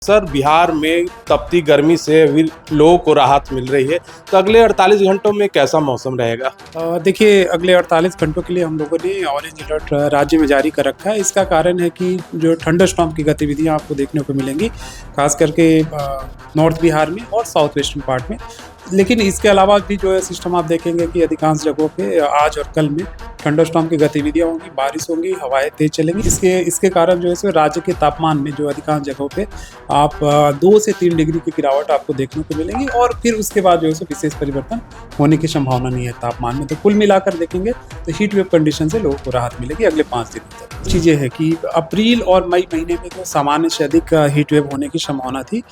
Sir, Bihar में तपती गर्मी से अभी लोगों को राहत मिल रही है, तो अगले 48 घंटों में कैसा मौसम रहेगा? देखिए, अगले 48 घंटों के लिए हम लोगों ने ऑरेंज अलर्ट राज्य में जारी कर रखा है। इसका कारण है कि जो थंडर स्टॉर्म की गतिविधियां आपको देखने को मिलेंगी, खास करके नॉर्थ बिहार में और साउथ वेस्टर्न पार्ट में। लेकिन इसके अलावा भी जो है सिस्टम आप देखेंगे कि अधिकांश जगहों पे आज और कल में थंडर स्टॉर्म की गतिविधियां होंगी, बारिश होंगी, हवाएं तेज चलेंगी। इसके कारण जो है सो राज्य के तापमान में जो अधिकांश जगहों पे आप 2 से 3 डिग्री की गिरावट आपको देखने को मिलेगी और फिर उसके बाद जो है सो विशेष परिवर्तन होने की संभावना नहीं है तापमान में। तो कुल मिलाकर देखेंगे तो हीट वेव कंडीशन से लोगों को राहत मिलेगी अगले 5 दिनों तक। चीज़ें हैं कि अप्रैल और मई महीने में जो सामान्य से अधिक हीट वेव होने की संभावना थी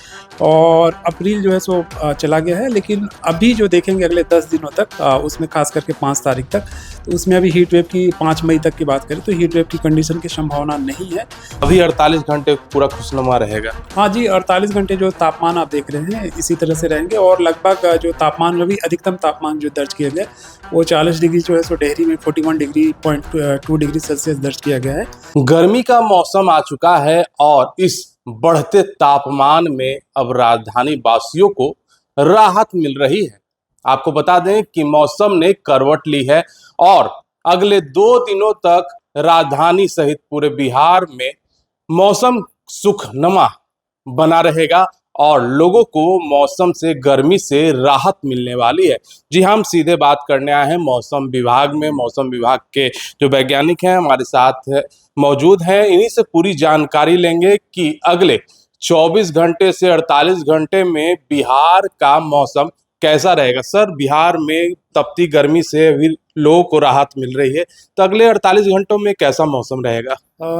और अप्रैल जो है सो चला गया है, लेकिन अभी जो देखेंगे अगले 10 दिनों तक उसमें खास करके 5 तारीख तक, तो उसमें अभी हीट वेव की 5 मई तक की बात करें तो हीट वेव की कंडीशन की संभावना नहीं है। अभी 48 घंटे पूरा खुशनुमा रहेगा। हाँ जी, 48 घंटे जो तापमान आप देख रहे हैं इसी तरह से रहेंगे और लगभग जो तापमान अभी अधिकतम तापमान जो दर्ज किया गया वो 40 डिग्री जो है सो डेहरी में 41 डिग्री 2 डिग्री सेल्सियस दर्ज किया गया है। गर्मी का मौसम आ चुका है और इस बढ़ते तापमान में अब राजधानी वासियों को राहत मिल रही है। आपको बता दें कि मौसम ने करवट ली है और अगले 2 दिनों तक राजधानी सहित पूरे बिहार में मौसम सुखनुमा बना रहेगा और लोगों को मौसम से, गर्मी से राहत मिलने वाली है। जी, हम सीधे बात करने आए हैं मौसम विभाग में। मौसम विभाग के जो वैज्ञानिक हैं हमारे साथ मौजूद हैं, इन्हीं से पूरी जानकारी लेंगे कि अगले 24 घंटे से 48 घंटे में बिहार का मौसम कैसा रहेगा। सर, बिहार में तपती गर्मी से अभी लोगों को राहत मिल रही है, तो अगले 48 घंटों में कैसा मौसम रहेगा?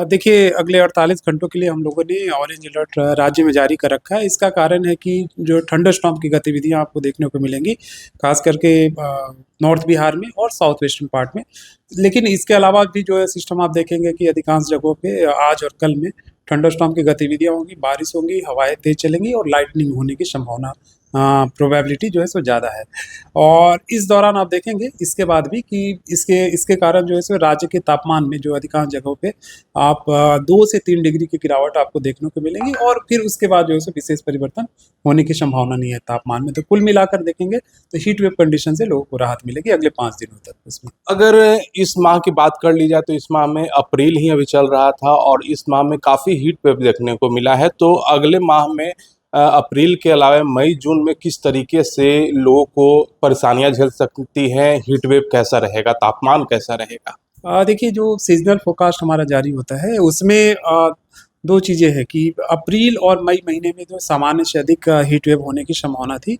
देखिए, अगले 48 घंटों के लिए हम लोगों ने ऑरेंज अलर्ट राज्य में जारी कर रखा है। इसका कारण है कि जो थंडर स्टॉर्म की गतिविधियां आपको देखने को मिलेंगी, खास करके नॉर्थ बिहार में और साउथ वेस्टर्न पार्ट में। लेकिन इसके अलावा भी जो है सिस्टम आप देखेंगे कि अधिकांश जगहों पे आज और कल में थंडर स्टॉर्म की गतिविधियां होंगी, बारिश होंगी, हवाएं तेज चलेंगी और लाइटनिंग होने की संभावना प्रोबेबिलिटी जो है सो ज़्यादा है। और इस दौरान आप देखेंगे इसके बाद भी कि इसके कारण जो है सो राज्य के तापमान में जो अधिकांश जगहों पे आप 2 से 3 डिग्री की गिरावट आपको देखने को मिलेगी और फिर उसके बाद जो है सो विशेष परिवर्तन होने की संभावना नहीं है तापमान में। तो कुल मिलाकर देखेंगे तो हीट वेव कंडीशन से लोगों को राहत मिलेगी अगले 5 दिनों तक उसमें। अगर इस माह की बात कर ली जाए तो इस माह में अप्रैल ही अभी चल रहा था और इस माह में काफ़ी हीट वेव देखने को मिला है, तो अगले माह में अप्रैल के अलावा मई जून में किस तरीके से लोगों को परेशानियां झेल सकती हैं? हीट वेव कैसा रहेगा, तापमान कैसा रहेगा? देखिए, जो सीजनल फोरकास्ट हमारा जारी होता है उसमें 2 चीज़ें हैं कि अप्रैल और मई महीने में जो सामान्य से अधिक हीट वेव होने की संभावना थी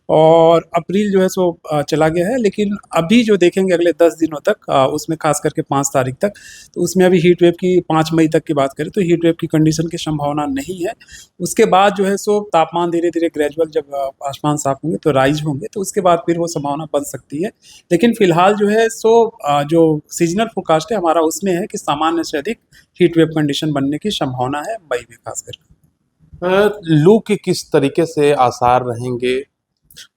और अप्रैल जो है सो चला गया है, लेकिन अभी जो देखेंगे अगले 10 दिनों तक उसमें खास करके 5 तारीख तक, तो उसमें अभी हीट वेव की 5 मई तक की बात करें तो हीट वेव की कंडीशन की संभावना नहीं है। उसके बाद जो है सो तापमान धीरे-धीरे ग्रेजुअल जब आसमान साफ होंगे तो राइज़ होंगे, तो उसके बाद फिर वो संभावना बन सकती है। लेकिन फिलहाल जो है सो जो सीजनल फोरकास्ट है हमारा उसमें है कि सामान्य से अधिक हीट वेव कंडीशन बनने की संभावना है मई में खास करके। लू के किस तरीके से आसार रहेंगे?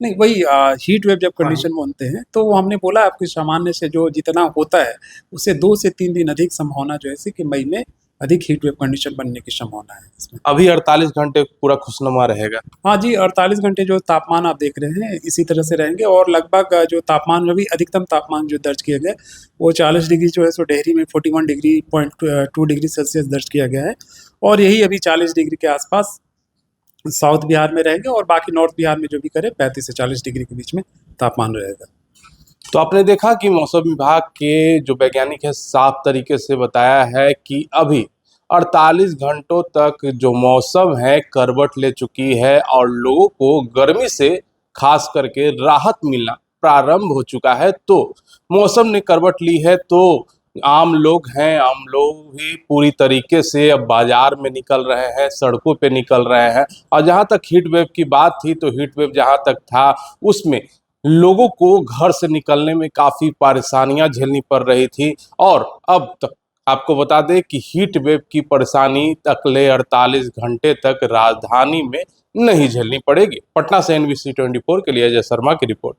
नहीं, वही हीट वेव जब कंडीशन बनते हैं तो वो हमने बोला आपकी सामान्य से जो जितना होता है उससे 2 से 3 दिन अधिक संभावना जो है कि मई में अधिक हीट वेव कंडीशन बनने की संभावना है इसमें। अभी 48 घंटे पूरा खुशनुमा रहेगा। हाँ जी, 48 घंटे जो तापमान आप देख रहे हैं इसी तरह से रहेंगे और लगभग जो तापमान अभी अधिकतम तापमान जो दर्ज किया गया वो 40 डिग्री जो है सो डेहरी में 41 डिग्री 2 डिग्री सेल्सियस दर्ज किया गया है और यही अभी 40 डिग्री के आसपास साउथ बिहार में रहेंगे और बाकी नॉर्थ बिहार में जो भी करे 35 से 40 डिग्री के बीच में तापमान रहेगा। तो आपने देखा कि मौसम विभाग के जो वैज्ञानिक है साफ तरीके से बताया है कि अभी 48 घंटों तक जो मौसम है करवट ले चुकी है और लोगों को गर्मी से खास करके राहत मिलना प्रारंभ हो चुका है। तो मौसम ने करवट ली है तो आम लोग भी पूरी तरीके से अब बाजार में निकल रहे हैं, सड़कों पे निकल रहे हैं। और जहाँ तक हीट वेव की बात थी तो हीट वेव जहाँ तक था उसमें लोगों को घर से निकलने में काफ़ी परेशानियां झेलनी पड़ रही थी और अब तक आपको बता दें कि हीट वेव की परेशानी अगले 48 घंटे तक राजधानी में नहीं झेलनी पड़ेगी। पटना से NBC 24 के लिए अजय शर्मा की रिपोर्ट।